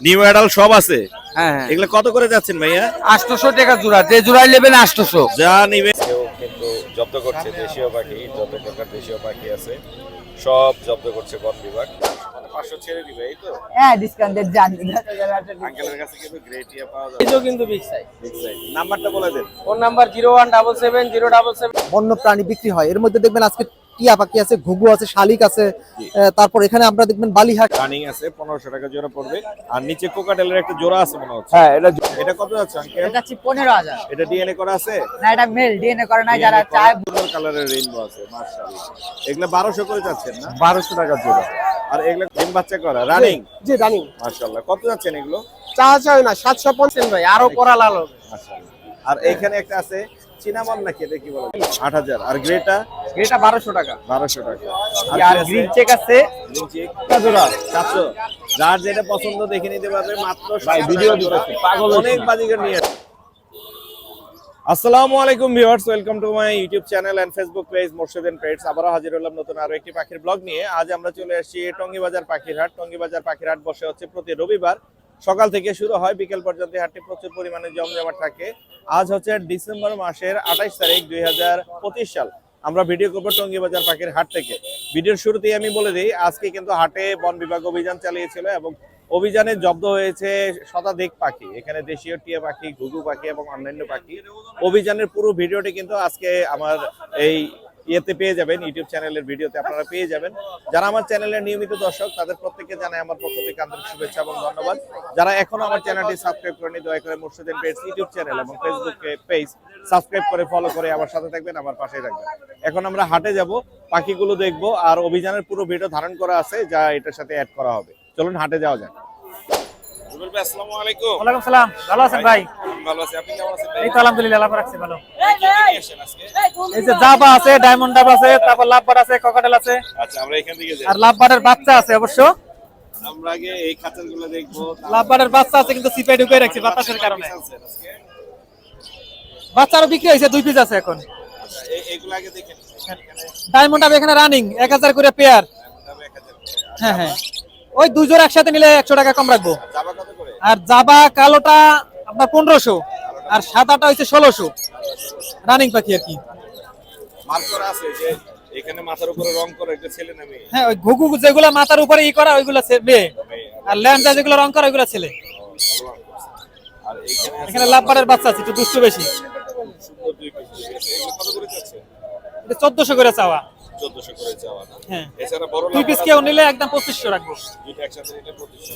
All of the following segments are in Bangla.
নিউ অ্যাডাল সব আছে। হ্যাঁ হ্যাঁ, এগুলো কত করে যাচ্ছেন ভাইয়া? 800 টাকা জোড়া, যে জোড়াই নেবেন 800। যা নিবে কেউ কিন্তু জব্দ করছে দেশীয় পাখি, যত প্রকার দেশীয় পাখি আছে সব জব্দ করছে বন বিভাগ। 500 ছেড়ে দিবে এই তো? হ্যাঁ, ডিসকাউন্টেড জানি। আঙ্কেলের কাছে কিন্তু গ্রেট ইয়া পাওয়া যাবে। এটাও কিন্তু বিগ সাইজ। Big size. নাম্বারটা বলে দেন। Phone number 0177077। বন্য প্রাণী বিক্রি হয়, এর মধ্যে দেখবেন আজকে টিয়া পাখি আছে, ঘুঘু আছে, শালিক আছে, তারপর এখানে আমরা দেখবেন বালিহাট রানিং আছে, 1500 টাকা জোড়া পড়বে। আর নিচে কোকাটেলের একটা জোড়া আছে মনে হচ্ছে। হ্যাঁ, এটা কত যাচ্ছে আঙ্কেল? এটা হচ্ছে 15,000। এটা ডিএনএ করা আছে? না, এটা মেল, ডিএনএ করে না, যারা চায়। সুন্দর কালারের রেইনবো আছে মাশাআল্লাহ। এগুলা 1200 করে যাচ্ছেন না? 1200 টাকা জোড়া। আর এগুলা ডিম বাচ্চা করা রানিং? জি রানিং। মাশাআল্লাহ। কত যাচ্ছেন এগুলো? চাই না 750 ভাই, আরো পড়া লাল হবে। মাশাআল্লাহ। আর এইখানে একটা আছে চিনামন নাকি, এটা কি বলে? 8000। আর গ্রেটা? এটা 1200 টাকা। 1200 টাকা। আর গ্রিন চেক আছে গ্রিন চেক জোড়া 700। যার যেটা পছন্দ দেখে নিতে পারবে মাত্র। ভাই ভিডিও দিতেছে পাগল অনেক বাজিগার নিয়ে। আসসালামু আলাইকুম viewers, welcome to my YouTube channel and Facebook page Morshed and pets. আবারো হাজির হলাম নতুন আরো একটি পাখির ব্লগ নিয়ে। আজ আমরা চলে আসছি টঙ্গীবাজার পাখির হাট। টঙ্গীবাজার পাখির হাট বসে হচ্ছে প্রতি রবিবার, সকাল থেকে শুরু হয়, বিকেল পর্যন্ত হাটটি প্রচুর পরিমাণে জমজমাট থাকে। আজ হচ্ছে ডিসেম্বর মাসের 28 তারিখ 2025 সাল। আমরা ভিডিও করবো টঙ্গীবাজার পাখির হাট থেকে। ভিডিওর শুরুতেই আমি বলে দিই, আজকে কিন্তু হাটে বন বিভাগ অভিযান চালিয়েছিল এবং অভিযানে জব্দ হয়েছে শতাধিক পাখি। এখানে দেশীয় টিয়া পাখি, ঘুঘু পাখি এবং অন্যান্য পাখি। অভিযানের পুরো ভিডিওটি কিন্তু আজকে আমার এই ইয়েতে পেয়ে যাবেন, ইউটিউব চ্যানেলের ভিডিওতে আপনারা পেয়ে যাবেন। যারা আমার চ্যানেলের নিয়মিত দর্শক তাদের প্রত্যেককে জানাই আমার পক্ষ থেকে আন্তরিক শুভেচ্ছা এবং ধন্যবাদ। যারা এখনো আমার চ্যানেলটি সাবস্ক্রাইব করেনি, দয়া করে Morshed and pets YouTube channel এবং ফেসবুকে পেজ সাবস্ক্রাইব করে ফলো করে আমার সাথে থাকবেন, আমার পাশেই থাকবেন। এখন আমরা হাটে যাব, পাখিগুলো দেখবো, আর অভিযানের পুরো ভিডিও ধারণ করা আছে যা এটার সাথে অ্যাড করা হবে। চলুন হাটে যাওয়া যাক। রুবেল ভাই আসসালামু আলাইকুম। ওয়ালাইকুম সালাম। ভালো আছেন ভাই? ভালো আছি, আপনি কেমন আছেন ভাই? এই তো আলহামদুলিল্লাহ, আল্লাহ রাখছে ভালো। কি নিয়ে আসেন আজকে? এই যে জাবা আছে, ডায়মন্ড ডাব আছে, তারপর লাভবার্ড আছে, ককাটেল আছে, আচ্ছা, আমরা এখান থেকে যাই। আর লাভবার্ডের বাচ্চা আছে অবশ্য। আমরা আগে এই খাঁচাগুলো দেখবো। লাভবার্ডের বাচ্চা আছে কিন্তু সিপে ঢুকে রাখছি বাতাসের কারণে। আজকে বাচ্চা আরো বিক্রি হয়েছে, 2 পিস আছে এখন। আচ্ছা, এইগুলো আগে দেখেন। এখানে ডায়মন্ড ডাব এখানে রানিং 1000 করে পেয়ার। দাম 1000 করে। হ্যাঁ হ্যাঁ, ওই 2 জোড়া একসাথে নিলে 100 টাকা কম রাখবো। জাবা কত করে? আর জাবা কালোটা আপনার 1500, আর সাদাটা হচ্ছে 1600। রানিং পাখি আর কি। মার্ক করা আছে যে এখানে মাথার উপরে রং করা, এটা ছেলে না মেয়ে? হ্যাঁ, ওই ঘুঘু যেগুলা মাথার উপরে ই করা ওইগুলা মেয়ে, আর ল্যান্ডা যেগুলো রং করা ওইগুলা ছেলে। আর এইখানে এখানে লাভবারের বাচ্চা আছে, একটু দুষ্টু বেশি। সুন্দর দুই পিস আছে। এগুলো কত করে যাচ্ছে? এটা 1400 করে চাওয়া। 1400 করে চাওয়া না? হ্যাঁ, এছাড়া বড় 2 পিস কেউ নিলে একদম 2500 রাখবো। দুইটা একসাথে নিলে 2500।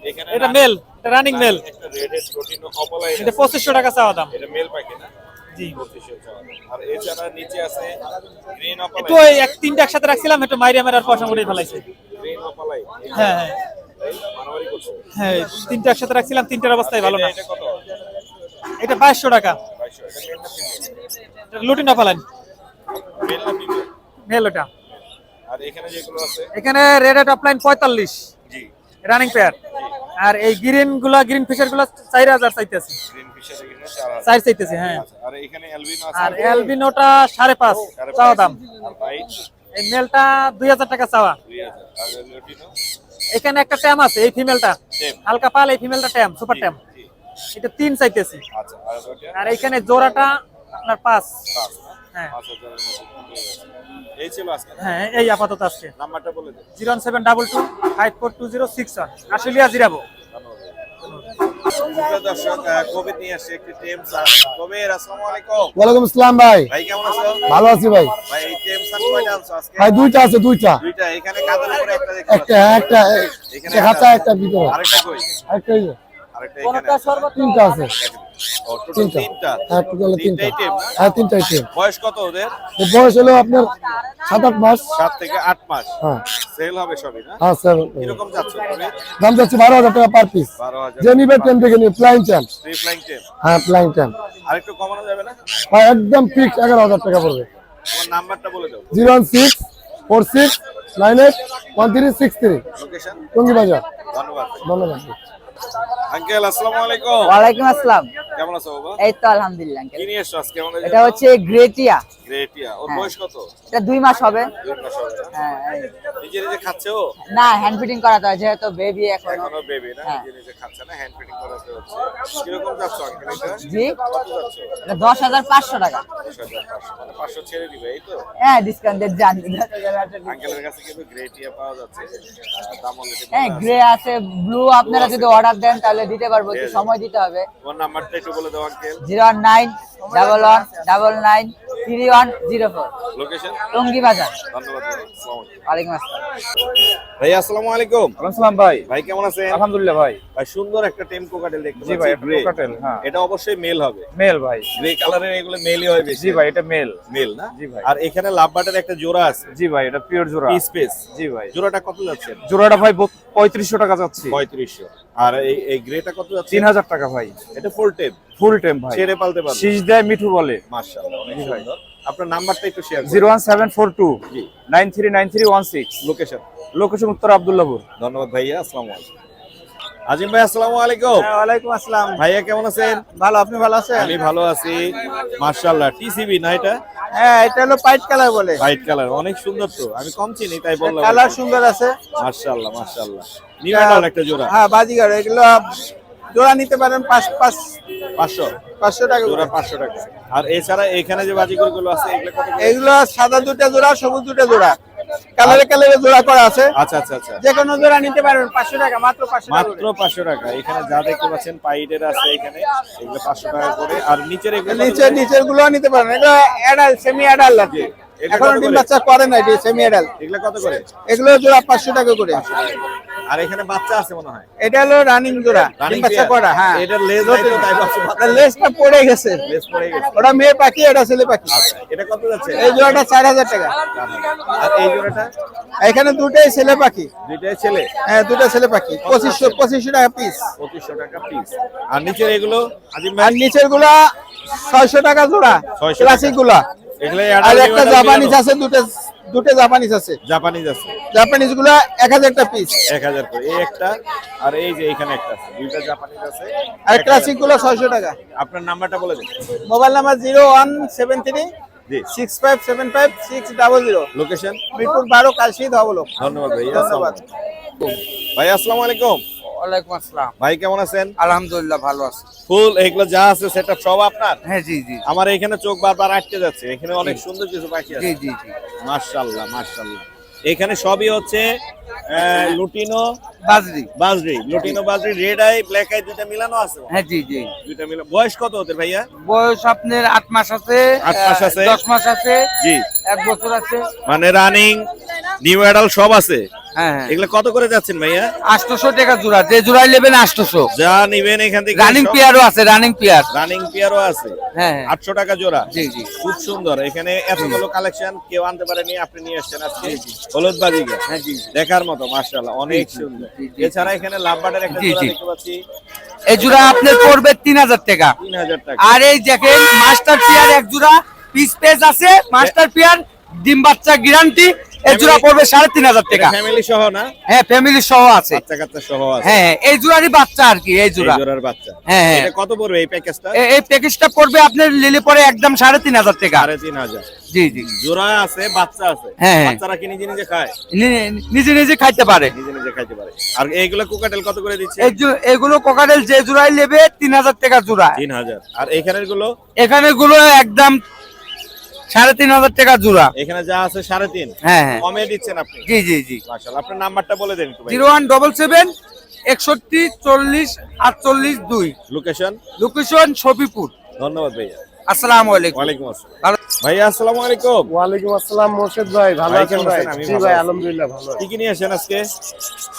এখানে এটা মেল, এটা রানিং মেল। একটা রেডেড প্রোটিন অপলাই এটা 2500 টাকা চাওয়া দাম। এটা মেল পাখি না? জি। 2500 চাওয়া দাম। আর এছাড়া নিচে আছে গ্রিন একটু অপলাই। ওই 3টা একসাথে রাখছিলাম, একটু মাইরিয়া মেরার পয়সা মুড়ে ফেলাইছে। গ্রিন অপলাই। হ্যাঁ হ্যাঁ মারামারি করছে। হ্যাঁ, 3টা একসাথে রাখছিলাম, 3টার অবস্থায় ভালো না। এটা কত? এটা 2200 টাকা। 2200। এটা মেল না ফিমেল? এটা লুটিন অফালাইন মেল না ফিমেল? মেল ওটা। আর এখানে যেগুলো আছে? এখানে রেড অফলাইন 45 জি। Running pair. আর এই গ্রিন ফিশার গুলো 4000 চাইতেছি। গ্রিন ফিশার এখানে 4000। 4 চাইতেছি হ্যাঁ। আচ্ছা, আর এখানে অ্যালবিনো আছে? আর অ্যালবিনোটা 5.5 চাওয়া দাম। আর হোয়াইট এই মেলটা 2000 টাকা চাওয়া। 2000। আর লুটিনো? এখানে একটা ট্যাম আছে, এই ফিমেলটা টেম। হালকা পাল, এই ফিমেলটা ট্যাম, সুপার ট্যাম। জি। এটা 3 চাইতেছি। আচ্ছা, আর ওটা? আর এইখানে জোড়াটা আপনার 5। 5 হ্যাঁ 5000 এর মতো পেয়ে গেছে। এই ছিল আজকে না? হ্যাঁ, এই আপাতত আজকে। নাম্বারটা বলে দেন। 01722542061 আশুলিয়া জিরাবো। ধন্যবাদ। দর্শক, কোভিড নিয়ে আসছে একটি টেম সান। কবির আসসালামু আলাইকুম। ওয়ালাইকুম আসসালাম ভাই। ভাই কেমন আছো? ভালো আছি ভাই। ভাই এই টেম সান কয়টা আনছো আজকে? ভাই দুইটা আছে, দুইটা। দুইটা। এখানে কাদের উপরে একটা দেখতে একটা পাচ্ছি। একটা এখানে হাতা একটা ভিতরে আরেকটা কই? একটা এই যে, আরেকটা কোনটা এখানে। সর্বোচ্চ? তিনটা আছে। ও টোটাল তিনটা। তিনটা। হ্যাঁ টোটাল তিনটা। তিনটাই টেম না? হ্যাঁ তিনটাই টিম। বয়স কত ওদের? এর বয়স হলো আপনার 7-8 মাস। 7 থেকে 8 মাস। হ্যাঁ সেল হবে সবই না? হ্যাঁ স্যার। কিরকম যাচ্ছে কবির? দাম যাচ্ছে 12,000 টাকা পার পিস। 12,000। যে নিবে টেম থেকে নিবে, flying tame. Free flying tame. হ্যাঁ ফ্লাইং টেম। আরেকটু কমানো যাবে না? ভাই একদম ফিক্স 11,000 টাকা পড়বে। তোমার নাম্বারটা বলে দাও। 01646981363 লোকেশন? টঙ্গী বাজার। ধন্যবাদ। ধন্যবাদ। আঙ্কেল আসসালামু আলাইকুম। ওয়ালাইকুম আসসালাম। কেমন আছো বাবা? এই তো আলহামদুলিল্লাহ আঙ্কেল। কি নিয়ে এসছো আজকে আমাদের এটা হচ্ছে গ্রেটিয়া, গ্রেটিয়া। ওর হ্যাঁ। বয়স কত? এটা 2 মাস হবে। 2 মাস হবে না? হ্যাঁ এই। নিজে নিজে খাচ্ছে ও? না, হ্যান্ড ফিটিং করাতে হয় যেহেতু বেবি এখনো। এখনো বেবি না, হ্যাঁ। নিজে নিজে খাচ্ছে না, হ্যান্ড ফিটিং করাতে হচ্ছে। কিরকম যাচ্ছে আঙ্কেল এটা? জি, কত যাচ্ছে? এটা 10,500 টাকা। 10,500 মানে 500 ছেড়ে দিবে এই তো? হ্যাঁ, ডিসকাউন্টেড জানি। আঙ্কেলের কাছে কিন্তু গ্রেটিয়া পাওয়া যাচ্ছে, দাম অলরেডি হ্যাঁ, গ্রে আছে, ব্লু আপনারা যদি অর্ডার দেন তাহলে দিতে পারবো, একটু সময় দিতে হবে। তোমার নাম্বারটা একটু বলে দাও আঙ্কেল। 01911113104, লোকেশন? টঙ্গী বাজার। ধন্যবাদ ভাই। আসসালামু আলাইকুম। ওয়ালাইকুম আসসালাম। ভাই আসসালামু আলাইকুম। আসসালাম ভাই। ভাই কেমন আছেন? আলহামদুলিল্লাহ ভাই। ভাই সুন্দর একটা টেম কোকাটেল দেখতে জি পাচ্ছি, ভাই, একটা গ্রে। কোকাটেল, হ্যাঁ। এটা অবশ্যই মেল হবে। মেল ভাই। গ্রে কালারের এগুলো মেলই হয় বেশি। জি ভাই, এটা মেল। মেল না? জি ভাই। আর এখানে লাভবাটের একটা জোড়া আছে, জি ভাই, এটা পিওর জোড়া। Piece piece. জি ভাই। জোড়াটা কত যাচ্ছে? জোড়াটা ভাই 3500 টাকা যাচ্ছে। 3500। আর এই গ্রেটা কত যাচ্ছে? 3000 টাকা ভাই। এটা ফুল টেম, ফুল টেম ভাই। ছেড়ে পালতে পারবে। শীষ দেয় মিঠু বলে। মাশাআল্লাহ, অনেক সুন্দর। আপনার নাম্বারটা একটু শেয়ার করুন। 01742 জি। 939316। লোকেশন? লোকেশন উত্তর আব্দুল্লাহপুর। ধন্যবাদ ভাইয়া, আসসালামু আলাইকুম। আজিম ভাই আসসালামু আলাইকুম। ওয়ালাইকুম আসসালাম। ভাইয়া কেমন আছেন? ভালো, আপনি ভালো আছেন? আমি ভালো আছি মাশাআল্লাহ। টিসিবি না এটা? হ্যাঁ, এটা হলো পাইট কালার বলে। হোয়াইট কালার, অনেক সুন্দর তো, আমি কম চিনি তাই বললাম। কালার সুন্দর আছে। মাশাআল্লাহ মাশাআল্লাহ। নিউ মডেল একটা জোড়া। হ্যাঁ, বাজিগার। এগুলো জোড়া নিতে পারেন 500 টাকা জোড়া করে। 500 টাকা। আর এছাড়া এখানে যে বাজিগুলো আছে এগুলো কত করে? এগুলো সাদা দুটো জোড়া, সবুজ দুটো জোড়া, কালারে কালারে জোড়া করা আছে। আচ্ছা আচ্ছা আচ্ছা। যে কোনো জোড়া নিতে পারবেন 500 টাকা, মাত্র 500 টাকা মাত্র 500 টাকা। এখানে যা দেখতে পাচ্ছেন পাইডের আছে এখানে, এগুলো 500 টাকা করে। আর নিচের এগুলো নিচের গুলো নিতে পারেন। এগুলো অ্যাডাল্ট, সেমি অ্যাডাল্ট আছে। এগুলো এখনো কত ডিম করে? বাচ্চা করে না, এটা সেমি অ্যাডাল্ট। এগুলো কত করে? এগুলো জোড়া 500 টাকা করে। আর এখানে বাচ্চা আছে মনে হয়। এটা হলো রানিং জোড়া, ডিম বাচ্চা করা। হ্যাঁ, এটার লেজ নাই তো, তাই ভাবছি বাচ্চা। লেজটা পড়ে গেছে। লেজ পড়ে গেছে। ওটা মেয়ে পাখি, এটা ছেলে পাখি। আচ্ছা, এটা কত যাচ্ছে? এই জোড়াটা 4000 টাকা। আর এই জোড়াটা? এখানে দুটোই ছেলে পাখি। দুইটাই ছেলে। হ্যাঁ, দুটো ছেলে পাখি। 2500 টাকা পিস। 2500 টাকা পিস। আর নিচের এগুলো আজিম ভাই? আর নিচের গুলা 600 টাকা জোড়া, 600 ক্লাসিক গুলা। এগুলো আর একটা জাপানিজ আছে, দুটো জাপানিজ আছে। জাপানিজ আছে জাপানিজ গুলা 1000 টাকা পিস। 1000 করে। এই একটা, আর এই যে এখানে একটা আছে, দুইটা জাপানিজ আছে। আর ক্লাসিক গুলো 600 টাকা। আপনার নাম্বারটা বলে দিন। Mobile number 01736575600। জি। 6575 লোকেশন? মিরপুর 12, কালশি ধবলক। ধন্যবাদ ভাই। ধন্যবাদ। ভাই আসসালামু আলাইকুম। ওয়ালাইকুম আসসালাম। ভাই কেমন আছেন? আলহামদুলিল্লাহ ভালো আছি। ফুল এগুলো যা আছে সেটা সব আপনার? হ্যাঁ, জি জি আমার এখানে চোখ বারবার আটকে যাচ্ছে, এখানে অনেক সুন্দর কিছু পাখি আছে। জি। মাশাআল্লাহ মাশাআল্লাহ। এখানে সবই হচ্ছে লুটিনো বাজরি, লুটিনো বাজরি, রেড আই ব্ল্যাক আই দুইটা মিলানো আছে। হ্যাঁ, জি। দুইটা মিলা। বয়স কত ওদের ভাইয়া? বয়স আপনার 8 মাস আছে, 8 মাস আছে, 10 মাস আছে, জি। 1 বছর আছে। মানে রানিং নিউ অ্যাডাল্ট সব আছে। হ্যাঁ, এগুলো কত করে যাচ্ছেন ভাইয়া? 800 টাকা জোড়া। যে জোড়াই নেবেন 800। যা নিবেন এখান থেকে। রানিং পেয়ারও আছে, রানিং পেয়ার। রানিং পেয়ারও আছে। হ্যাঁ, 800 টাকা জোড়া। জি। খুব সুন্দর। এখানে এতগুলো কালেকশন কেউ আনতে পারেনি, আপনি নিয়ে আসছেন আজকে। হলুদ বাজিগা, হ্যাঁ, জি। দেখার মতো মাশাআল্লাহ, অনেক সুন্দর। এছাড়া এখানে লাভবার্ডের একটা জি, জোড়া জি। দেখতে পাচ্ছি, এই জোড়া আপনার পড়বে 3000 টাকা। 3000 টাকা। আর এই দেখেন মাস্টার পেয়ার এক জোড়া, পিস পেজ আছে, মাস্টার পেয়ার, ডিম বাচ্চা গ্যারান্টি। এই জোড়া পড়বে 3500 টাকা। ফ্যামিলি সহ না? হ্যাঁ, ফ্যামিলি সহ আছে। বাচ্চা কাচ্চা সহ আছে। হ্যাঁ, এই জোড়ারই বাচ্চা আর কি, এই এই জোড়া। জোড়ার বাচ্চা। হ্যাঁ। এটা কত পড়বে এই প্যাকেজটা? এই প্যাকেজটা পড়বে আপনার নিলে পরে একদম 3500 টাকা। 3500। জি। জোড়া আছে, বাচ্চা আছে। হ্যাঁ। বাচ্চারা কি নিজে নিজে খায়? নিজে নিজে খাইতে পারে। নিজে নিজে খাইতে পারে। আর এইগুলো কোকাটেল কত করে দিচ্ছে? এগুলো কোকাটেল যে জোড়াই নেবে 3000 টাকা জোড়া। 3000। আর এখানের গুলো? এখানে গুলো একদম 3500 টাকা জোড়া। এখানে যা আছে 3.5। হ্যাঁ। কমে দিচ্ছেন আপনি? জি। মাশাআল্লাহ। আপনার নাম্বারটা বলে দেন একটু ভাই। 01777 61 40 48 2। লোকেশন? লোকেশন শফিপুর। ধন্যবাদ ভাইয়া। আসসালামু আলাইকুম। ওয়ালাইকুম আসসালাম। ভাইয়া আসসালামু আলাইকুম। ওয়ালাইকুম আসসালাম মোর্শেদ ভাই, ভালো ভাই, আছেন কেমন ভাই? আছেন? আমি জি ভালো ভাই, আছি। আলহামদুলিল্লাহ ভালো আছি। কি কি নিয়ে আসেন আজকে?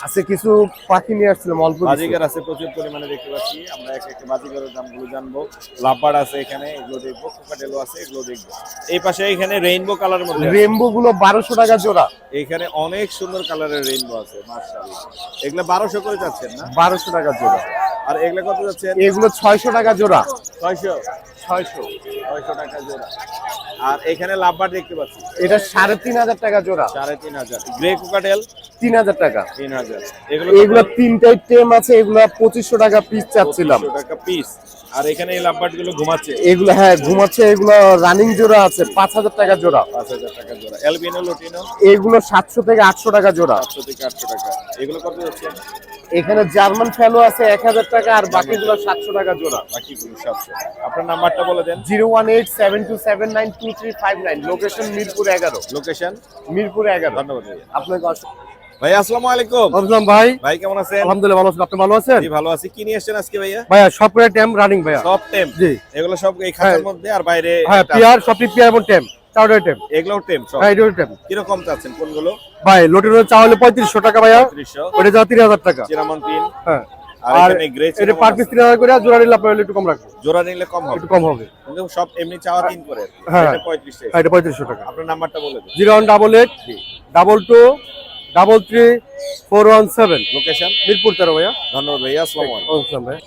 আছে কিছু পাখি নিয়ে আসছিলাম, অল্প কিছু। বাজিগার আছে প্রচুর পরিমাণে দেখতে পাচ্ছি। আমরা এক একটা বাজিগারের দামগুলো জানবো। লাভবার্ড আছে এখানে, এগুলো দেখবো। কোকাটেলও আছে, এগুলো দেখবো। এই পাশে এখানে রেইনবো কালারের মধ্যে আছে। রেইনবো গুলো 1200 টাকা জোড়া। এখানে অনেক সুন্দর কালারের রেইনবো আছে মাশাআল্লাহ। এগুলো 1200 করে যাচ্ছেন না? 1200 টাকা জোড়া। আর এগুলো কত যাচ্ছেন? এগুলো 600 টাকা জোড়া। 600 টাকা জোড়া। আর এখানে লাভবার্ড দেখতে পাচ্ছি, এটা 3500 টাকা জোড়া। 3500। গ্রে কোকাটেল 3000 টাকা। 3000। এগুলো তিনটাই টেম আছে, এগুলো 2500 টাকা পিস চাচ্ছিলাম। 2500 টাকা পিস। আর এখানে এই লাভবার্ড গুলো ঘুমাচ্ছে এগুলো হ্যাঁ ঘুমাচ্ছে, এগুলো রানিং জোড়া আছে 5000 টাকা জোড়া। 5000 টাকা জোড়া। অ্যালবিনো লুটিনো এগুলো 700 থেকে 800 টাকা জোড়া। 700 থেকে 800 টাকা। এগুলো কত যাচ্ছে? এখানে জার্মান ফেলো আছে 1000 টাকা, আর বাকিগুলো 700 টাকা জোড়া। বাকিগুলো 700। আপনার নাম্বারটা বলে দেন। 01872792359, লোকেশন মিরপুর 11। লোকেশন মিরপুর 11। ধন্যবাদ ভাইয়া। আপনাকে ভাই আসসালামু আলাইকুম। ভাই ভাই কেমন আছেন? আলহামদুলিল্লাহ ভালো আছি, আপনি ভালো আছেন? জি ভালো আছি। কি নিয়ে আসছেন আজকে ভাইয়া? ভাইয়া সব করে টেম রানিং ভাইয়া। সব টেম। জি। এগুলো সব এই খাঁচার মধ্যে আর বাইরে হ্যাঁ পিয়ার, সবই পিয়ার এবং টেম, চারটা টেম। এগুলো টেম সব। হ্যাঁ এগুলো টেম। কি রকম চাচ্ছেন কোনগুলো? ভাই লোটিনো চাওয়ালে 3500 টাকা ভাইয়া, 3500। ওটা যাওয়া 3000 টাকা। চিরামন 3। হ্যাঁ আর আর এখানে গ্রে এটা পার পিস 3000 করে, জোড়া নিলে আপনার একটু কম রাখবো, জোড়া নিলে কম হবে। একটু কম হবে। কিন্তু সব এমনি চাওয়া 3 করে। হ্যাঁ। এটা 35 টাকা। হ্যাঁ এটা 3500 টাকা। আপনার নাম্বারটা বলে দিন। 0188 22 33 417। লোকেশন মিরপুর 13 ভাইয়া। ধন্যবাদ ভাইয়া। আসসালামু আলাইকুম। ওকে ভাই।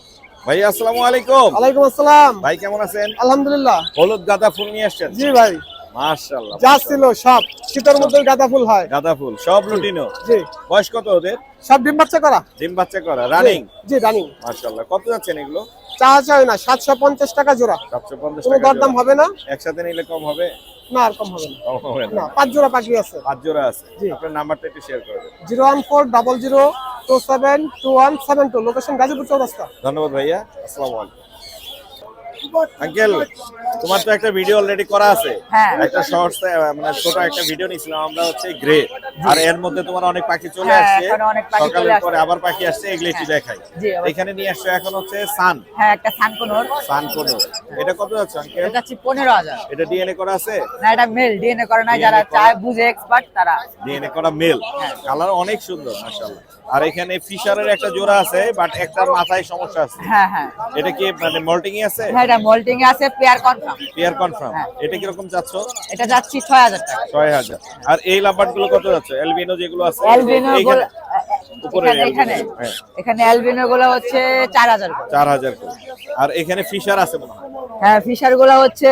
ভাই আসসালামু আলাইকুম। ওয়ালাইকুম আসসালাম। ভাই কেমন আছেন? আলহামদুলিল্লাহ। হলুদ গাঁদা ফুল নিয়ে আসছেন? জি ভাই, মাশাআল্লাহ। যা ছিল সব শীতের মধ্যে গাঁদা ফুল হয়। গাঁদা ফুল সব লুটিনো। জি, বয়স কত ওদের? সব ডিম বাচ্চা করা। ডিম বাচ্চা করা রানিং। জি রানিং। মাশাআল্লাহ। কত যাচ্ছেন এগুলো? চাই না 750 টাকা জোড়া। 750 কোনো টাকা। দরদাম হবে না? একসাথে নিলে কম হবে? না আর কম হবে না। কম হবে না। না 5 জোড়া পাখি আছে। 5 জোড়া আছে। জি। আপনার নাম্বারটা একটু শেয়ার করে দেন। 01400272172, লোকেশন গাজীপুর চৌরাস্তা। ধন্যবাদ ভাইয়া। আসসালামু আলাইকুম। আঙ্কেল তোমার তো একটা ভিডিও অলরেডি করা আছে। হ্যাঁ। একটা শর্টস মানে ছোট একটা ভিডিও নিছিলাম আমরা, হচ্ছে গ্রে। আর এর মধ্যে তোমার অনেক পাখি চলে হ্যাঁ, আসছে। এখানে অনেক পাখি চলে সকালের আসছে। পরে আবার পাখি আসছে, এগুলো একটু দেখাই। জি, অবশ্যই। এখানে নিয়ে আসছো এখন হচ্ছে সান। হ্যাঁ একটা সানকোনর। সান কোন? এটা কত যাচ্ছে আঙ্কেল? এটা হচ্ছে 15000। এটা ডিএনএ করা আছে? না এটা মেল, ডিএনএ করে না, যারা DNA চায় বুঝে এক্সপার্ট তারা। ডিএনএ করা মেল। কালার অনেক সুন্দর মাশাআল্লাহ। আর এখানে ফিশারের একটা জোড়া আছে, বাট একটার মাথায় সমস্যা আছে। হ্যাঁ হ্যাঁ এটা কি মানে মল্টিং এ আছে? হ্যাঁ, এটা মোল্টিং এ আছে, পেয়ার কনফার্ম। Pair confirm. হ্যাঁ। এটা কি রকম যাচ্ছ? এটা যাচ্ছে 6000 টাকা। 6000। আর এই লাম্বার্ড গুলো কত যাচ্ছে? এলবিনো যেগুলো আছে অ্যালবিনো এইখানে? উপরে এখানে হ্যাঁ। এখানে অ্যালবিনো গুলো হচ্ছে 4000 করে। 4000 করে। আর এখানে ফিশার আছে মনে হয়। হ্যাঁ ফিশার গুলো হচ্ছে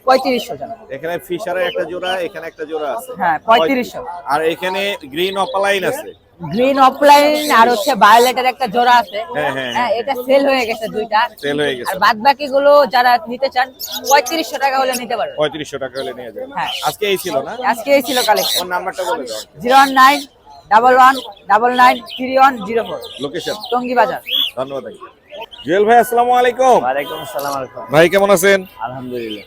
3500 টাকা। এখানে ফিশারের একটা জোড়া, এখানে একটা জোড়া আছে। হ্যাঁ 3500। আর এখানে গ্রিন অপালাইন আছে। গ্রিন অফলাইন আর হচ্ছে ভায়োলেটের একটা জোড়া আছে। হ্যাঁ, হ্যাঁ, হ্যাঁ এটা সেল হয়ে গেছে দুইটা। সেল হয়ে গেছে। আর বাদ বাকি গুলো যারা নিতে চান 3500 টাকা হলে নিতে পারবে। 3500 টাকা হলে নিয়ে যাবেন। হ্যাঁ। আজকে এই ছিল না? আজকে এই ছিল কালেকশন। ফোন নাম্বারটা বলে দাও। 01911993104, লোকেশন টঙ্গী বাজার। ধন্যবাদ। জুয়েল ভাই আসসালামু আলাইকুম। ওয়ালাইকুম আসসালাম। ভাই কেমন আছেন? আলহামদুলিল্লাহ।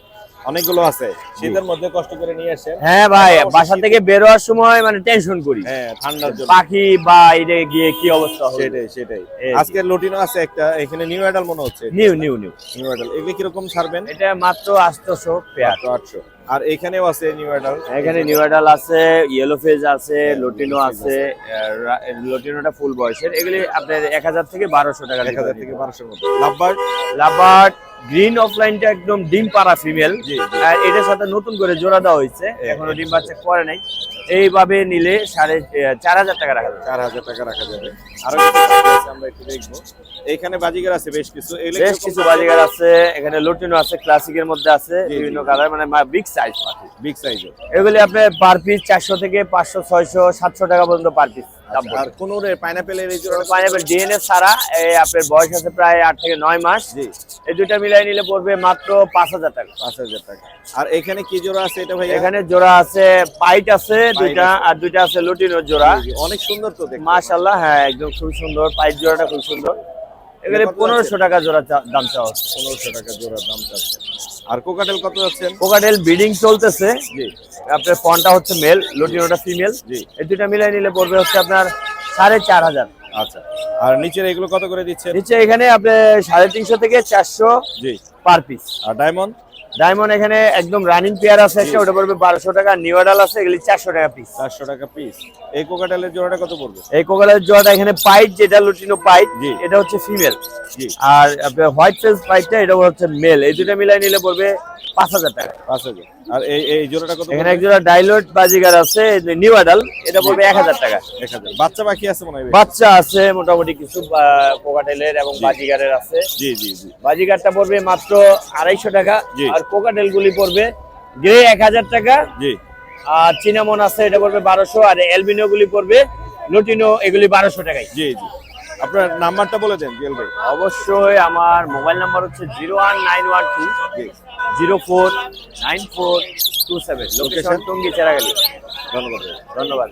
অনেকগুলো আছে, শীতের মধ্যে কষ্ট করে নিয়ে আসেন। হ্যাঁ ভাই, বাসা থেকে বের হওয়ার সময় মানে টেনশন করি, হ্যাঁ ঠান্ডার জন্য। পাখি বা বাইরে গিয়ে কি অবস্থা হবে। সেটাই। এই। আজকে লুটিনো আছে একটা, এখানে নিউ অ্যাডাল মনে হচ্ছে। নিউ নিউ অ্যাডাল এগুলো কিরকম ছাড়বেন? এটা মাত্র 800 পেয়ার। 800। আর এখানেও আছে নিউ অ্যাডাল। এখানে নিউ অ্যাডাল আছে, ইয়েলো ফেজ আছে, লোটিনো আছে। লোটিনোটা ফুল বয়সের, এগুলি আপনার 1000 থেকে 1200 টাকা। 1000 থেকে 1200 মতো। লাভবার্ড লাভার্ড গ্রিন অফলাইনটা একদম ডিম পাড়া ফিমেল। জি। আর এটার সাথে নতুন করে জোড়া দেওয়া হয়েছে, এখনো ডিম বাচ্চা করে নাই। এইভাবে নিলে 4500 টাকা রাখা যাবে। 4000 টাকা রাখা যাবে। আরো কিছু পাখি আছে, আমরা একটু দেখবো। এখানে বাজিগার আছে বেশ কিছু। এগুলো বেশ কিছু বাজিগার আছে, এখানে লোটিনো আছে, ক্লাসিকের মধ্যে আছে, বিভিন্ন কালার, মানে বিগ সাইজ পাখি। বিগ সাইজের। এগুলি আপনার পার পিস 400 থেকে 500 600 700 টাকা পর্যন্ত পার পিস। আর কোনোরে পাইনাপেলের এই জোড়া পাইনাপেল ডিএনএ ছাড়া, আপনার বয়স আছে প্রায় 8 থেকে 9 মাস। জি। এই দুইটা মিলাই নিলে পড়বে মাত্র 5000 টাকা। 5000 টাকা। আর এখানে কি জোড়া আছে এটা ভাই? এখানে জোড়া আছে, পাইট আছে দুইটা, আর দুইটা আছে লুটিনো জোড়া। অনেক সুন্দর তো দেখতে। মাশাআল্লাহ, হ্যাঁ একদম খুব সুন্দর। পাইট জোড়াটা খুব সুন্দর। এগুলো 1500 টাকা জোড়া দাম চাওয়া হচ্ছে। 1500 টাকা জোড়া দাম চাচ্ছে। আর কোকাটেল কত যাচ্ছেন? কোকাটেল ব্রিডিং চলতেছে। জি। আপনার ফনটা হচ্ছে মেল, লুটিনোটা ফিমেল। জি। এই দুইটা মিলাই নিলে পড়বে হচ্ছে আপনার 4500। আচ্ছা। আর নিচের এগুলো কত করে দিচ্ছেন? নিচে এখানে আপনার 350 থেকে 400 জি পার পিস। আর ডায়মন্ড? ডায়মন্ড এখানে একদম রানিং পেয়ার আছে একটা, ওটা পড়বে 1200 টাকা। নিউ অ্যাডাল আছে, এগুলি 400 টাকা পিস। 400 টাকা পিস। এই কোকাটেলের জোড়াটা কত পড়বে? এই কোকাটেলের জোড়াটা এখানে পাইট, যেটা লুটিনো পাইট, জি। এটা হচ্ছে ফিমেল। জি। আর আপনার হোয়াইট ফেস পাইটটা, এটা হচ্ছে মেল। এই দুটো মিলাই নিলে পড়বে 5000 টাকা। 5000। আর এই জোড়াটা কত? এখানে এক জোড়া ডাইলোট বাজিগার আছে, নিউ অ্যাডাল, এটা পড়বে 1000 টাকা। 1000। বাচ্চা বাকি আছে মনে হয়? বাচ্চা আছে মোটামুটি কিছু কোকাটেলের এবং বাজিগারের আছে। জি। বাজিগারটা পড়বে মাত্র 250 টাকা। জি। আর কোকাটেল গুলি পড়বে গ্রে 1000 টাকা। জি। আর চিনামন আছে, এটা পড়বে 1200। আর অ্যালবিনো গুলি পড়বে, লুটিনো, এগুলি 1200 টাকায়। জি। আপনার নাম্বারটা বলে দেন জুয়েল ভাই। অবশ্যই আমার মোবাইল নাম্বার হচ্ছে 01912 লোকেশন টঙ্গী চেরাগালি। ধন্যবাদ। ধন্যবাদ।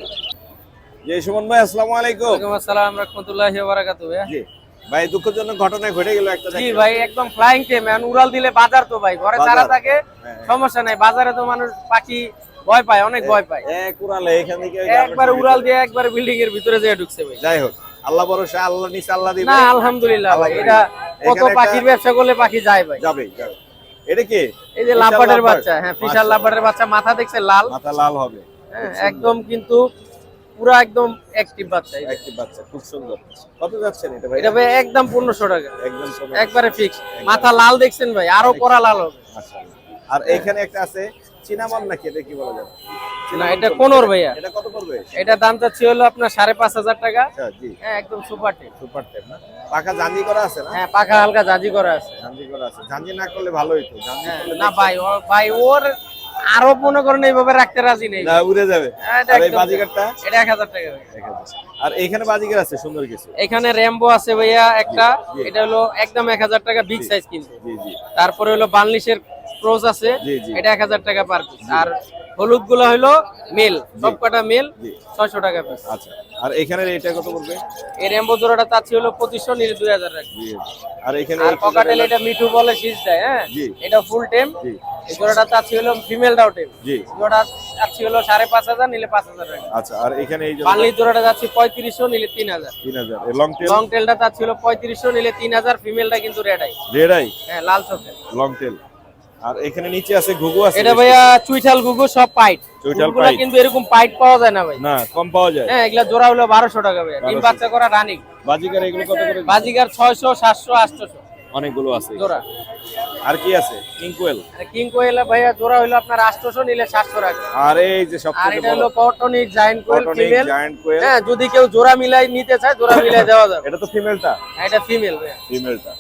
জি সুমন ভাই, আসসালামু আলাইকুম। ওয়ালাইকুম আসসালাম রাহমাতুল্লাহি ওয়া বারাকাতুহু। জি ভাই, দুঃখজনক ঘটনা ঘটে গেল একটা। জি ভাই, একদম ফ্লাইং টেম। উড়াল দিলে বাজার তো ভাই ঘরে চারা থাকে, সমস্যা নাই। বাজারে তো মানুষ পাখি ভয় পায়, অনেক ভয় পায়। এক উড়ালে এখান থেকে একবার উড়াল দিয়ে একবার বিল্ডিং এর ভিতরে যেয়ে ঢুকছে ভাই। যাই হোক, আল্লাহ ভরসা, আল্লাহ নিচে আল্লাহ দিবে। না আলহামদুলিল্লাহ ভাই, এটা কত এখানে পাখির ব্যবসা করলে পাখি যায় ভাই। যাবে। এটা কি? এই যে লাভবার্ডের বাচ্চা, হ্যাঁ ফিশার লাভবার্ডের বাচ্চা, মাথা দেখছে লাল, মাথা লাল হবে। হ্যাঁ একদম কিন্তু পুরা একদম অ্যাক্টিভ বাচ্চা। একটি বাচ্চা খুব সুন্দর। কত যাচ্ছেন এটা ভাই? এটা ভাই একদম 1500 টাকা, একদম একবারে ফিক্স। মাথা লাল দেখছেন ভাই, আরো কড়া লাল হবে। আর এখানে একটা আছে চিনামন নাকি, এটা কি বলা যাবে? না এটা কোনর ভাইয়া। এটা কত পড়বে? এটা দাম চাচ্ছি হলো আপনার 5500 টাকা। আচ্ছা জি, হ্যাঁ একদম সুপার টেপ। সুপার টেপ না? পাকা জাঞ্জি করা আছে না? হ্যাঁ পাখা হালকা জাজি করা আছে। জাঞ্জি করা আছে। জাঞ্জি না করলে ভালো হইতো। জাঞ্জি করলে না ভাই, ভাই ওর আরো মনে করেন এইভাবে রাখতে রাজি নেই। না, উড়ে যাবে। হ্যাঁ, এটা আর এই একদম- বাজিগারটা এটা 1000 টাকা ভাই। আর এখানে বাজিগার আছে সুন্দর কিছু। এখানে র্যাম্বো আছে ভাইয়া একটা, জি। এটা হলো একদম 1000 টাকা বিগ সাইজ কিন্তু। জি জি তারপরে হলো বার্নিশের ক্রস আছে, জি, জি। এটা 1000 টাকা পার পিস। আর হলুদ গুলো হলো মেল, সবকটা মেল, জি। 600 টাকা পিস। আচ্ছা, আর এখানে এটা কত পড়বে? এই র্যাম্বো জোড়াটা চাচ্ছি হলো 2500, নিলে 2000 টাকা। জি। আর এখানে আর ককাটেল এটা মিঠু বলে শীষ দেয়, হ্যাঁ জি। এটা ফুল টেম। জি এই জোড়াটা চাচ্ছি হলো ফিমেলটাও টেম। জি। জোড়া চাচ্ছি হলো 5500, নিলে 5000 টাকা। আচ্ছা, আর এখানে এই যে বার্নিশ জোড়াটা যাচ্ছি 3500, নিলে 3000। 3000 লং টেল। লং টেলটা চাচ্ছি হলো 3500, নিলে 3000। ফিমেলটা কিন্তু রেড আই, রেড আই হ্যাঁ লাল চোখের। Long tail. আর এখানে নিচে আছে ঘুঘু আছে। এটা ভাইয়া চুইঠাল গুগু সব পাইট। চুইঠাল গুগুলা পাইট। কিন্তু এরকম পাইট পাওয়া যায় না ভাই। না, কম পাওয়া যায়। হ্যাঁ এগুলা জোড়া হলো 1200 টাকা ভাইয়া। ডিম 1200 বাচ্চা করা রানিং। বাজিকার এগুলো কত করে? বাজিগার 600, 700, 800 অনেকগুলো আছে জোড়া। আর কি আছে? কিংকোয়েল। আর কিং কোয়েল ভাইয়া জোড়া হলো আপনার 800, নিলে 700 টাকা। আর এই যে আর সবথেকে এটা বড় হলো কটনিক জায়ান্ট কোয়েল কটনিক ফিমেল। জায়ান্ট কোয়েল। হ্যাঁ যদি কেউ জোড়া মিলাই নিতে চায়, জোড়া মিলাই দেওয়া যাবে। এটা তো ফিমেলটা। এটা ফিমেল ভাইয়া। ফিমেলটা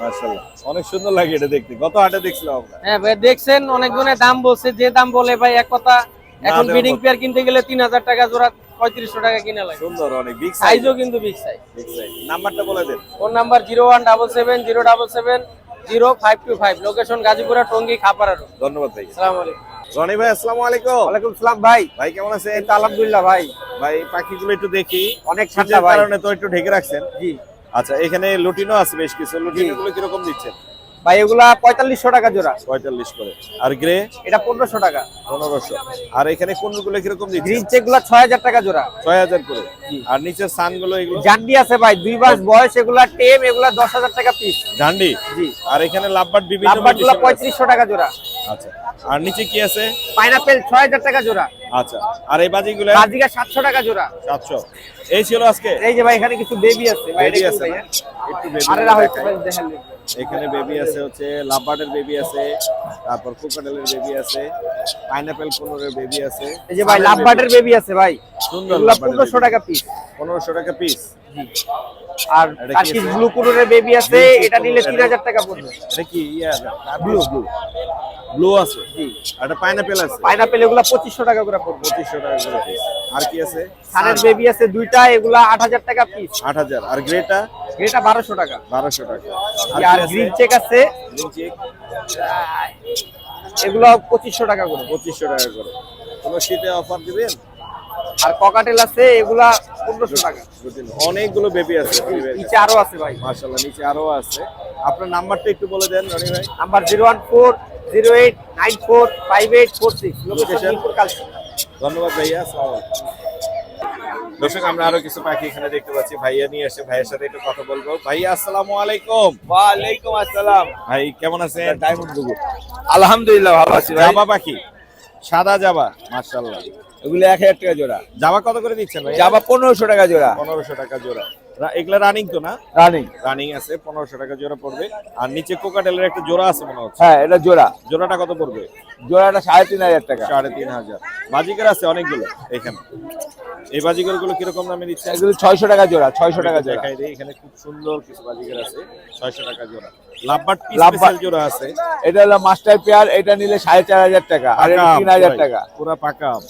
মাশাআল্লাহ অনেক সুন্দর লাগে এটা দেখতে। কত হাটে দেখছিলাম আমরা। হ্যাঁ ভাই দেখছেন, অনেকজনের দাম বলছে, যে দাম বলে ভাই এক কথা। এখন দেওয়া ব্রিডিং কথা। পেয়ার কিনতে গেলে 3000 টাকা জোড়া, 3500 টাকা কিনা লাগে। সুন্দর, অনেক বিগ সাইজ। সাইজও কিন্তু বিগ সাইজ। Big size. নাম্বারটা বলে দেন। Phone number 01770770525। লোকেশন গাজীপুরা টঙ্গী খাপাড়া রোড। ধন্যবাদ ভাই। আসসালামু আলাইকুম। রনি ভাই, আসসালামু আলাইকুম। ওয়ালাইকুম সালাম ভাই। ভাই কেমন আছেন? আলহামদুলিল্লাহ ভাই, ভাই পাখিগুলো একটু দেখি। অনেক শীতের ঠান্ডা ভাই। কারণে তো একটু ঢেকে রাখছেন। জি আচ্ছা, এখানে লুটিনো আছে বেশ কিছু। লুটিনো গুলো কিরকম দিচ্ছেন? ভাই, এগুলা 4500 টাকা জোড়া। 45 করে। আর গ্রে এটা 1500 টাকা। 1500। আর এখানে কোনগুলো কিরকম দিচ্ছেন? গ্রিন চেক গুলা 6000 টাকা জোড়া। 6000 করে। আর নিচের সান গুলো এগুলো জান্ডি আছে ভাই, 2 মাস বয়স, এগুলা টেম, এগুলা 10000 টাকা পিস। ঝান্ডি। জি। আর এখানে লাভবার্ড বিভিন্ন লাভবার্ড গুলা mutation আছে। 3500 টাকা জোড়া। আচ্ছা, আর নিচে কি আছে? পাইনাপেল 6000 টাকা জোড়া। আচ্ছা, আর এই বাজিগুলো বাজিকা 700 টাকা জোড়া। 700। এই ছিল আজকে। এই যে ভাই, এখানে কিছু বেবি আছে ভাই, বেবি এটা আছে কি না? ভাই? একটু বেবি আরে রাহুল ভাই দেখেন। এখানে বেবি আছে, হচ্ছে লাভবার্ডের বেবি আছে, তারপর কোকাটেলের বেবি আছে, পাইনাপেল কোনোরের বেবি আছে। এই যে ভাই, লাভবার্ডের বেবি আছে ভাই, সুন্দর। এগুলা 1500 টাকা পিস। 1500 টাকা পিস। আর এটা কি টার্কিশ আছে? ব্লু কুনুরের বেবি আছে, Blue এটা নিলে কুনুর, 3000 টাকা পড়বে। এটা কি ব্লু ব্লু আছে। জি। আর এটা পাইনাপেল আছে। পাইনাপেল এগুলা 2500 টাকা করে পড়বে। 2500 টাকা করে পিস। আর কি আছে? সানের বেবি আছে দুইটা, এগুলা 8000 টাকা পিস। 8000। আর গ্রেটা এটা 1200 টাকা। 1200 টাকা। আর গ্রিন চেক আছে, গ্রিন চেক এগুলা 2500 টাকা করে। 2500 টাকা করে। কোনো শীতে অফার দিবেন? আর ককাটেল আছে, এগুলা 1500 টাকা। অনেকগুলো বেবি আছে। নিচে আরো আছে ভাই। মাশাআল্লাহ, নিচে আরো আছে। আপনার নাম্বারটা একটু বলে দেন রনি ভাই। নাম্বার 01408945846। Location Location? মিরপুর কালচি। ধন্যবাদ ভাইয়া। আসসালামু আলাইকুম। দর্শক, আমরা আরো কিছু পাখি এখানে দেখতে পাচ্ছি। ভাইয়া নিয়ে এসে ভাইয়ের সাথে একটু কথা বলবো। ভাইয়া আসসালামু আলাইকুম। ওয়ালাইকুম আসসালাম। ভাই কেমন আছেন? ডায়মন্ড গুগু, আলহামদুলিল্লাহ ভালো আছি ভাই। জাবা পাখি, সাদা জাবা, মাশাআল্লাহ। এগুলো 1000 টাকা জোড়া। জাবা কত করে দিচ্ছেন ভাই? জাবা 1500 টাকা জোড়া। 1500 টাকা জোড়া। এগুলা রানিং তো না? রানিং। রানিং আছে, 1500 টাকা জোড়া পড়বে। আর নিচে কোকাটেলের একটা জোড়া আছে মনে হচ্ছে। হ্যাঁ, এটা জোড়া। জোড়াটা কত পড়বে? জোড়াটা 3500 টাকা। 3500। বাজিকার আছে অনেকগুলো এখানে। এই বাজিকার গুলো কিরকম দামে দিচ্ছে? এগুলো 600 টাকা জোড়া। 600 টাকা জোড়া। দেখাই দেই, এখানে খুব সুন্দর কিছু বাজিকার আছে। 600 টাকা জোড়া। Lovebird piece lovebird. স্পেশাল জোড়া আছে। এটা হলো মাস্টার পেয়ার, এটা নিলে 4500 টাকা। আর এটা পাকা আম 3000 ভাই, টাকা। পুরা পাকা আম।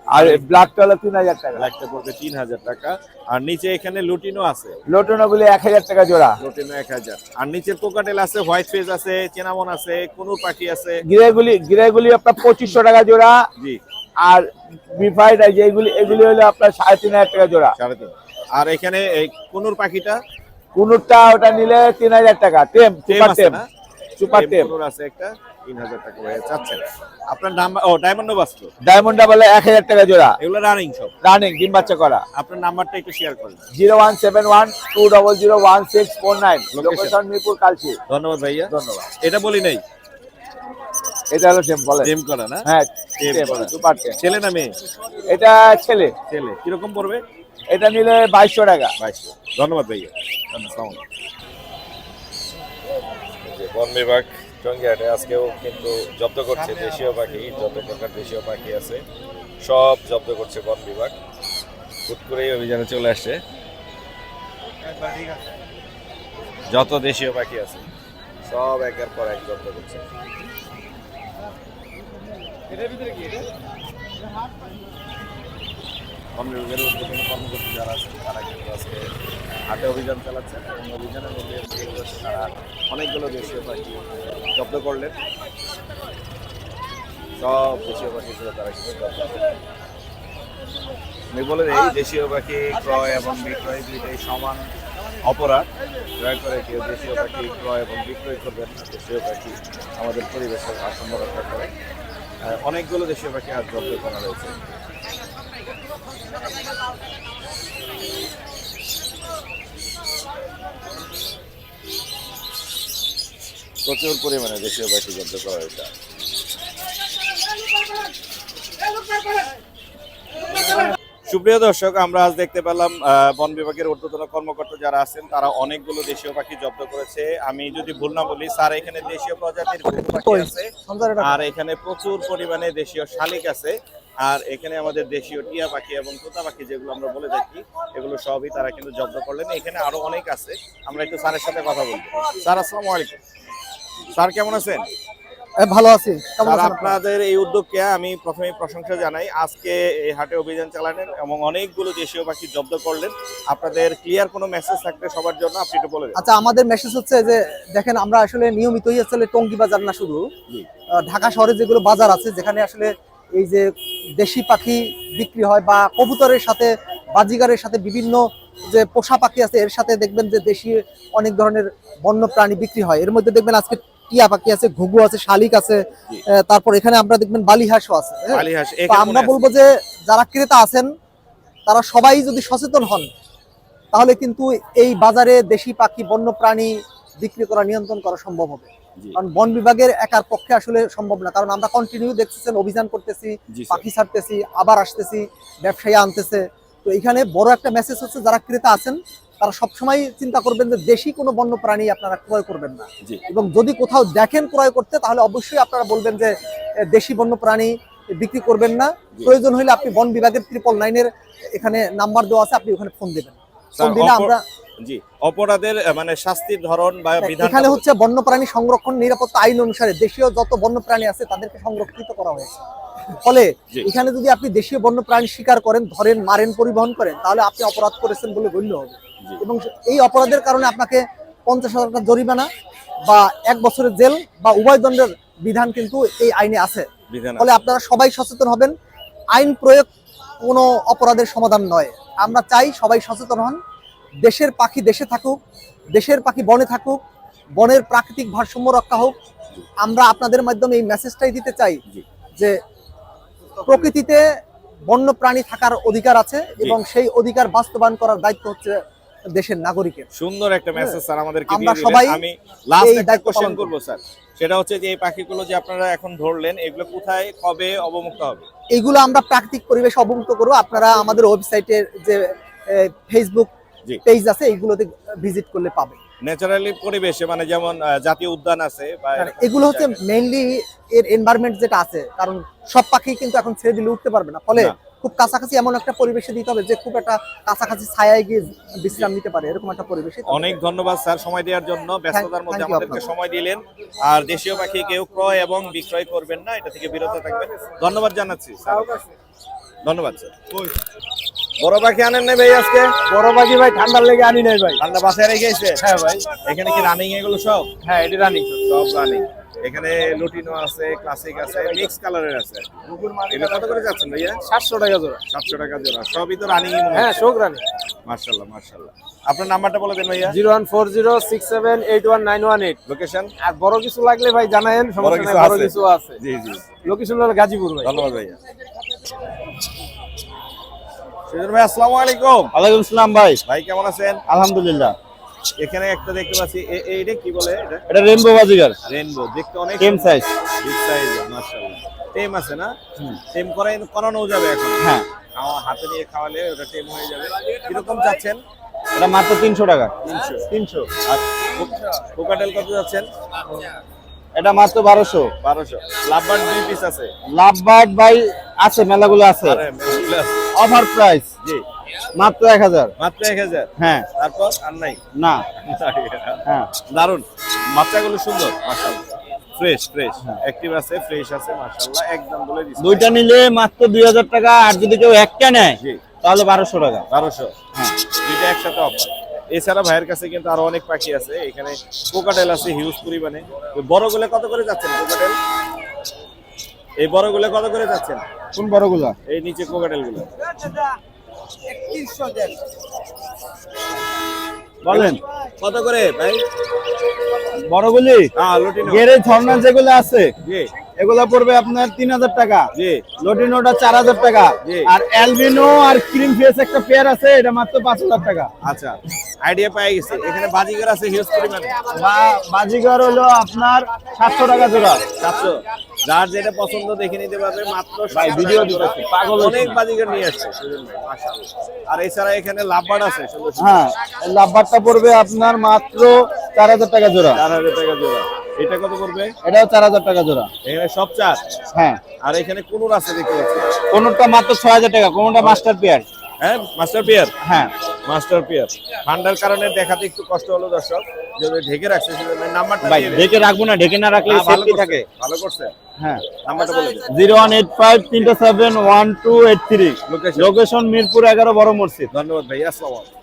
আর ব্ল্যাকটা হলো 3000 টাকা। ব্ল্যাকটা পড়বে 3000 টাকা। আর নিচে এখানে লুটিনো আছে, লোটনো গুলি 1000 টাকা জোড়া। লুটিনো 1000। আর নিচে কোকাটেল আছে, হোয়াইট ফেজ আছে, চেনামন আছে, কুনুর পাখি আছে। গ্রেগুলি আপনার 2500 টাকা জোড়া। জি। আর বিফাইড এগুলি হলো আপনার 3500 টাকা জোড়া। 3.5। আর এখানে এই কুনুর পাখিটা, কুনুরটা ওটা নিলে 3000 টাকা। টেম সুপার আছে টেম, না? সুপার টেম কুনুর আছে একটা, 3000 টাকা ভাই চাচ্ছেন। আপনার নাম্বার, ও ডায়মন্ড বাস্টো, ডায়মন্ডটা বলে 1000 টাকা জোড়া। এগুলো রানিং সব, রানিং ডিম বাচ্চা করা। আপনার নাম্বারটা একটু শেয়ার করুন। 01712001649, লোকেশন মিরপুর কালচি। ধন্যবাদ ভাইয়া। ধন্যবাদ। এটা বলি নাই, এটা হলো টেম বলে। টেম করা না? হ্যাঁ টেম টেম করা। সুপার টেম। ছেলে না মেয়ে? এটা ছেলে। ছেলে। কিরকম পড়বে? এটা নিলে 2200 টাকা। 2200। ধন্যবাদ ভাইয়া। আসসালামু আলাইকুম। যে বন বিভাগ টঙ্গিহাটে আজকেও কিন্তু জব্দ করছে দেশীয় পাখি, যত প্রকার দেশীয় পাখি আছে সব জব্দ করছে বন বিভাগ। হুট করেই অভিযানে চলে আসছে, যত দেশীয় পাখি আছে সব একের পর এক জব্দ করছে। বন বিভাগের উদ্যোগী কর্মকর্তা যারা আছেন তারা কিন্তু আজকে হাটে অভিযান চালাচ্ছেন এবং অভিযানের মধ্যে তারা অনেকগুলো দেশীয় পাখি জব্দ করলেন। সব দেশীয় পাখিগুলো তারা কিন্তু জব্দ করলেন। আমি বলে এই দেশীয় পাখি ক্রয় এবং বিক্রয় দুইটাই সমান অপরাধ। দয়া করে কেউ দেশীয় পাখি ক্রয় এবং বিক্রয় করবেন না। দেশীয় পাখি আমাদের পরিবেশের ভারসাম্য রক্ষা করে। অনেকগুলো দেশীয় পাখি আজ জব্দ করা হয়েছে। প্রচুর পরিমাণে দেশীয় পাখি জব্দ করা হয়েছে। সুপ্রিয় দর্শক, আমরা আজ দেখতে পেলাম বন বিভাগের ঊর্ধ্বতন কর্মকর্তা যারা আছেন তারা অনেকগুলো দেশীয় পাখি জব্দ করেছে। আমি যদি ভুল না বলি স্যার, এখানে দেশীয় প্রজাতির ঘুঘু পাখি আছে, আর এখানে প্রচুর পরিমাণে দেশীয় শালিক আছে, আর এখানে আমাদের দেশীয় টিয়া পাখি এবং তোতা পাখি যেগুলো আমরা বলে থাকি এগুলো সবই তারা কিন্তু জব্দ করলেন। এখানে আরো অনেক আছে, আমরা একটু স্যারের সাথে কথা বলবো। স্যার আসসালামু আলাইকুম। স্যার কেমন আছেন? ভালো আছি। স্যার, আপনাদের এই উদ্যোগকে আমি প্রথমে প্রশংসা জানাই। আজকে এই হাটে অভিযান চালালেন এবং অনেকগুলো দেশীয় পাখি জব্দ করলেন। আপনাদের ক্লিয়ার কোনো মেসেজ থাকলে সবার জন্য আপনি একটু বলে দিন। আচ্ছা, আমাদের মেসেজ হচ্ছে যে দেখেন, আমরা আসলে নিয়মিতই আসলে টঙ্গী বাজার না শুধু ঢাকা শহরে যেগুলো বাজার আছে যেখানে আসলে এই যে দেশি পাখি বিক্রি হয় বা কবুতরের সাথে বাজিগারের সাথে বিভিন্ন যে পোষা পাখি আছে এর সাথে দেখবেন যে দেশি অনেক ধরনের বন্য প্রাণী বিক্রি হয়। এর মধ্যে দেখবেন আজকে টিয়া পাখি আছে, ঘুঘু আছে, শালিক আছে, তারপর এখানে আমরা দেখবেন বালি হাঁসও আছে। তো আমরা বলবো যে যারা ক্রেতা আছেন তারা সবাই যদি সচেতন হন তাহলে কিন্তু এই বাজারে দেশি পাখি বন্য প্রাণী বিক্রি করা, নিয়ন্ত্রণ করা সম্ভব হবে। কারণ বন বিভাগের একার পক্ষে আসলে সম্ভব না, কারণ আমরা কন্টিনিউ দেখতেছেন অভিযান করতেছি, পাখি ছাড়তেছি, আবার আসতেছি, ব্যবসায়ী আনতেছে। তো এখানে বড় একটা মেসেজ হচ্ছে যারা ক্রেতা আছেন তারা সবসময় চিন্তা করবেন যে দেশি কোনো বন্য প্রাণী আপনারা ক্রয় করবেন না, এবং যদি কোথাও দেখেন ক্রয় করতে তাহলে অবশ্যই আপনারা বলবেন যে দেশি বন্য প্রাণী বিক্রি করবেন না। প্রয়োজন হলে আপনি বন বিভাগের 999-এর এখানে নাম্বার দেওয়া আছে, আপনি ওখানে ফোন দেবেন। ফোন দিলে আমরা অপরাধের মানে শাস্তির ধরন বা বিধান এখানে হচ্ছে বন্যপ্রাণী সংরক্ষণ নিরাপত্তা আইন অনুসারে দেশীয় যত বন্যপ্রাণী আছে তাদেরকে সংরক্ষিত করা হয়েছে। ফলে এখানে যদি আপনি দেশীয় বন্যপ্রাণী শিকার করেন, ধরেন, মারেন, পরিবহন করেন তাহলে আপনি অপরাধ করেছেন বলে গণ্য হবে, এবং এই অপরাধের কারণে আপনাকে 50,000 টাকা জরিমানা বা 1 বছরের জেল বা উভয় দণ্ডের বিধান কিন্তু এই আইনে আছে। ফলে আপনারা সবাই সচেতন হবেন। আইন প্রয়োগ কোনো অপরাধের সমাধান নয়। আমরা চাই সবাই সচেতন হন, দেশের পাখি দেশে থাকুক, দেশের পাখি বনে থাকুক, বনের প্রাকৃতিক ভারসাম্য রক্ষা হোক। আমরা আপনাদের মাধ্যমে এই মেসেজটাই দিতে চাই যে প্রকৃতিতে বন্য প্রাণী থাকার অধিকার আছে এবং সেই অধিকার বাস্তবায়ন করার দায়িত্ব হচ্ছে দেশের নাগরিকের। সুন্দর একটা মেসেজ স্যার আমাদেরকে আমরা দিয়ে সবাই দিলেন। আমি লাস্ট একটা কোশ্চেন করব স্যার, সেটা হচ্ছে যে এই পাখিগুলো যে আপনারা এখন ধরলেন এগুলো কোথায় কবে অবমুক্ত হবে? এইগুলো আমরা প্রাকৃতিক পরিবেশে অবমুক্ত করব। আপনারা আমাদের ওয়েবসাইটের যে ফেসবুক পেজ আছে এইগুলোতে ভিজিট করলে পাবে। ন্যাচারালি পরিবেশে মানে যেমন জাতীয় উদ্যান আছে বা এগুলো হচ্ছে মেইনলি এর এনভায়রনমেন্ট যেটা আছে, কারণ সব পাখি কিন্তু এখন ছেড়ে দিলে উঠতে পারবে না। ফলে খুব কাছাকাছি এমন একটা পরিবেশে দিতে হবে যে খুব একটা কাছাকাছি ছায়ায় গিয়ে বিশ্রাম নিতে পারে, এরকম একটা পরিবেশে। অনেক ধন্যবাদ স্যার সময় দেওয়ার জন্য, ব্যস্ততার মধ্যে আমাদেরকে সময় দিলেন। আর দেশীয় পাখি কেউ ক্রয় এবং বিক্রয় করবেন না, এটা থেকে বিরত থাকবেন। ধন্যবাদ জানাচ্ছি স্যার। ধন্যবাদ স্যার। বড় পাখি আনেন নাই ভাই আজকে? বড় পাখি ভাই ঠান্ডার লেগে আনি নাই ভাই। ঠান্ডা বাসায় রেখেছে? হ্যাঁ ভাই, এখানে কি রানিং এগুলো সব? হ্যাঁ এটি রানিং। সব রানিং। এখানে লুটিনো আছে, ক্লাসিক আছে, মিক্স কালারের আছে। এটা কত করে যাচ্ছেন ভাইয়া? 700 টাকা জোড়া। 700 টাকা জোড়া। সবই তো রানিং। হ্যাঁ সব রানিং। মাশাআল্লাহ মাশাআল্লাহ। আপনার নাম্বারটা বলে দেন ভাইয়া। 01406781818। লোকেশন? আর বড় কিছু লাগলে ভাই জানায়েন, সমস্যা নাই, বড় কিছু আছে। জি জি। লোকেশন হলো গাজীপুর ভাই। ধন্যবাদ ভাইয়া। সুজন ভাই আসসালামু আলাইকুম। ওয়ালাইকুম আসসালাম ভাই। ভাই কেমন আছেন? আলহামদুলিল্লাহ। এখানে একটা দেখতে পাচ্ছি, এইটা কি বলে এটা? এটা রেইনবো বাজিগার, রেইনবো। দেখতে অনেক টেম সাইজ। বিগ সাইজ, মাশাআল্লাহ। টেম আছে না? টেম করানো যাবে এখন। হ্যাঁ, হাতে নিয়ে খাওয়ালে ওটা টেম হয়ে যাবে। কিরকম চাচ্ছেন? এটা মাত্র 300 টাকা। 300। আর কোকাটেল কত যাচ্ছেন? এটা মাত্র 1200। 1200। লাভবার্ড 2 পিস আছে। লাভবার্ড ভাই আছে, মেলাগুলো আছে। আরে মেলা আছে। অফার প্রাইস জি। মাত্র 1000। মাত্র 1000। হ্যাঁ। তারপর আর নাই? না। হ্যাঁ। দারুন। বাচ্চাগুলো সুন্দর, মাশাআল্লাহ। ফ্রেশ অ্যাক্টিভ আছে, ফ্রেশ আছে, মাশাআল্লাহ। একদম বলে দিচ্ছি। দুইটা নিলে মাত্র 2000 টাকা, আর যদি কেউ একটা নেয় জি। তাহলে 1200 টাকা। 1200। হ্যাঁ। দুইটা একসাথে অফার। এছাড়া ভাইয়ের কাছে কিন্তু আরো অনেক পাখি আছে। এখানে কোকাটেল আছে হিউজ পরিমাণে। ওই বড়গুলো কত করে যাচ্ছেন কোকাটেল? এই বড়গুলো কত করে যাচ্ছেন? কোন বড়গুলা? এই নিচে কোকাটেল গুলো বলেন কত করে ভাই? বড়গুলি হ্যাঁ, লুটিনো। গেরে ঝর্ণা যেগুলো আছে জি এগুলা পড়বে আপনার 3000 টাকা। জি লটিনোটা 4000 টাকা। জি। আর অ্যালবিনো আর ক্রিম ফেস একটা পেয়ার আছে, এটা মাত্র 5000 টাকা। আচ্ছা, আইডিয়া পেয়ে গেছি। এখানে বাজিগার আছে হিউজ পরিমাণে। বাজিগর হলো আপনার 700 টাকা জোড়া। 700। যার যেটা পছন্দ দেখে নিতে পারবে মাত্র ভাই, 700 ভিডিও টাকা জোড়া। দিতেছি, পাগল হইছি অনেক না। বাজিগার নিয়ে আসছে সুজন ভাই, মাশাআল্লাহ। আর এছাড়া এখানে লাভবার্ড আছে সুন্দর সুন্দর। হ্যাঁ, লাভবারটা পড়বে আপনার মাত্র 4000 টাকা জোড়া। 4000 টাকা জোড়া। এটা কত পড়বে? এটাও 4000 টাকা জোড়া। এখানে সব 4। হ্যাঁ, আর এখানে কোনুর আছে দেখতে পাচ্ছি। কোনটা মাত্র 6000 টাকা, কোনটা মাস্টার পেয়ার। হ্যাঁ, মাস্টার পেয়ার। হ্যাঁ, মাস্টার পেয়ার। ঠান্ডার কারণে দেখাতে একটু কষ্ট হলো দর্শক, যদি ঢেকে রাখছে সেজন্য। নাম্বারটা ভাই দিয়ে দিন। ঢেকে রাখবো না, ঢেকে না রাখলে হ্যাঁ, ভালো সেফটি করছে, থাকে। ভালো করছে। হ্যাঁ, নাম্বারটা বলে দিন। 0185371283। লোকেশন? লোকেশন মিরপুর 11 বড় মসজিদ। ধন্যবাদ ভাই, আসসালামু আলাইকুম।